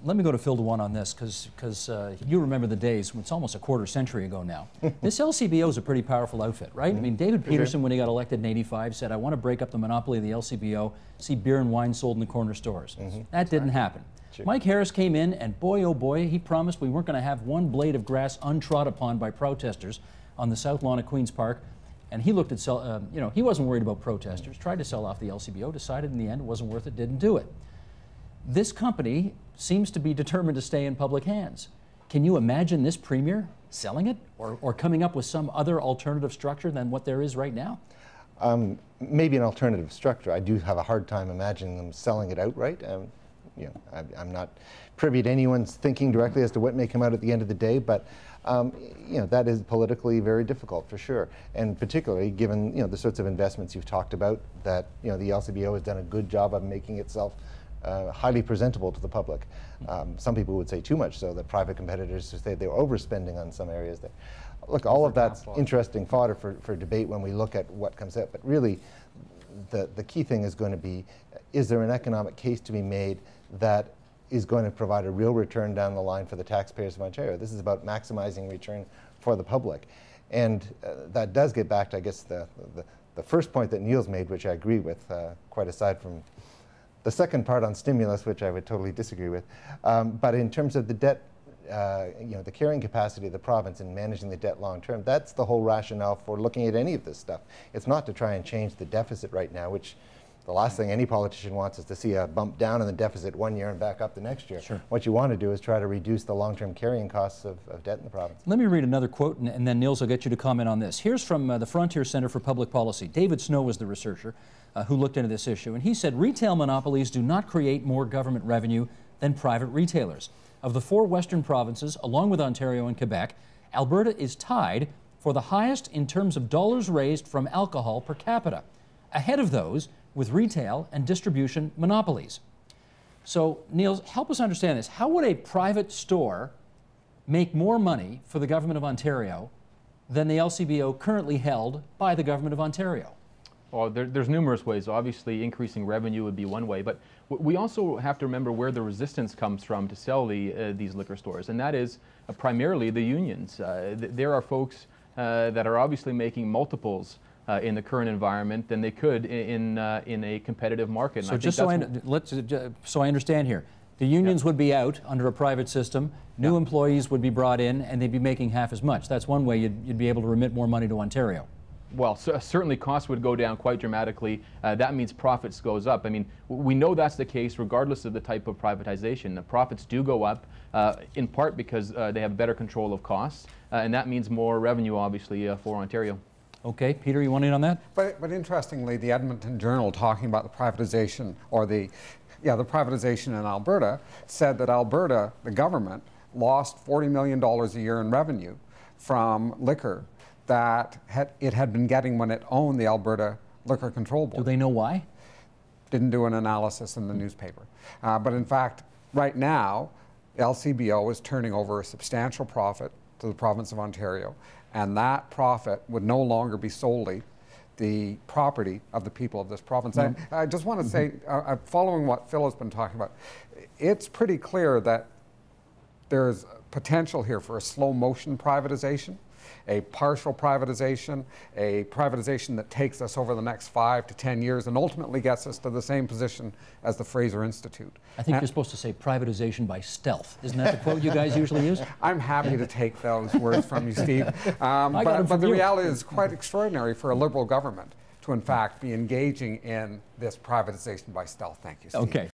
Let me go to Phil DeWan on this, because you remember the days when it's almost a quarter century ago now. This LCBO is a pretty powerful outfit, right? I mean, David Peterson, when he got elected in '85, said, I want to break up the monopoly of the LCBO, see beer and wine sold in the corner stores. That didn't happen. Mike Harris came in, and boy, oh boy, he promised we weren't going to have one blade of grass untrod upon by protesters on the south lawn of Queen's Park. And he looked at, you know, he wasn't worried about protesters, tried to sell off the LCBO, decided in the end it wasn't worth it, didn't do it. This company seems to be determined to stay in public hands. Can you imagine this premier selling it or coming up with some other alternative structure than what there is right now? Maybe an alternative structure. I do have a hard time imagining them selling it outright. You know, I'm not privy to anyone's thinking directly as to what may come out at the end of the day, but you know, that is politically very difficult for sure, and particularly given, you know, the sorts of investments you've talked about, that, you know, the LCBO has done a good job of making itself highly presentable to the public. Some people would say too much so, that private competitors say they were overspending on some areas there. Look, all of that's interesting fodder for debate when we look at what comes out, but really the key thing is going to be, is there an economic case to be made that is going to provide a real return down the line for the taxpayers of Ontario? This is about maximizing return for the public. And that does get back to, I guess, the first point that Neil's made, which I agree with, quite aside from the second part on stimulus, which I would totally disagree with. But in terms of the debt, you know, the carrying capacity of the province in managing the debt long term, that's the whole rationale for looking at any of this stuff. It's not to try and change the deficit right now, which the last thing any politician wants is to see a bump down in the deficit one year and back up the next year. Sure. What you want to do is try to reduce the long-term carrying costs of debt in the province. Let me read another quote, and then Niels will get you to comment on this. Here's from the Frontier Centre for Public Policy. David Snow was the researcher who looked into this issue, and he said retail monopolies do not create more government revenue than private retailers. Of the 4 western provinces, along with Ontario and Quebec, Alberta is tied for the highest in terms of dollars raised from alcohol per capita, ahead of those with retail and distribution monopolies. So, Niels, help us understand this. How would a private store make more money for the Government of Ontario than the LCBO currently held by the Government of Ontario? Well, there's numerous ways. Obviously, increasing revenue would be one way, but we also have to remember where the resistance comes from to sell these liquor stores, and that is primarily the unions. There are folks that are obviously making multiples in the current environment than they could in a competitive market. So just so I understand here, the unions would be out under a private system, new employees would be brought in, and they'd be making half as much. That's one way you'd be able to remit more money to Ontario. Well, certainly costs would go down quite dramatically. That means profits goes up. I mean, we know that's the case regardless of the type of privatization. The profits do go up in part because they have better control of costs, and that means more revenue, obviously, for Ontario. Okay, Peter, you want in on that? But interestingly, the Edmonton Journal, talking about the privatization, or the privatization in Alberta, said that Alberta, the government, lost $40 million a year in revenue from liquor that it had been getting when it owned the Alberta Liquor Control Board. Do they know why? Didn't do an analysis in the newspaper. But in fact, right now, LCBO is turning over a substantial profit to the province of Ontario, and that profit would no longer be solely the property of the people of this province. I just want to say, following what Phil has been talking about, it's pretty clear that there's potential here for a slow motion privatization, a partial privatization, a privatization that takes us over the next 5 to 10 years and ultimately gets us to the same position as the Fraser Institute. I think you're supposed to say privatization by stealth. Isn't that the quote you guys usually use? I'm happy to take those words from you, Steve. But the reality is quite extraordinary for a Liberal government to, in fact, be engaging in this privatization by stealth. Thank you, Steve. Okay.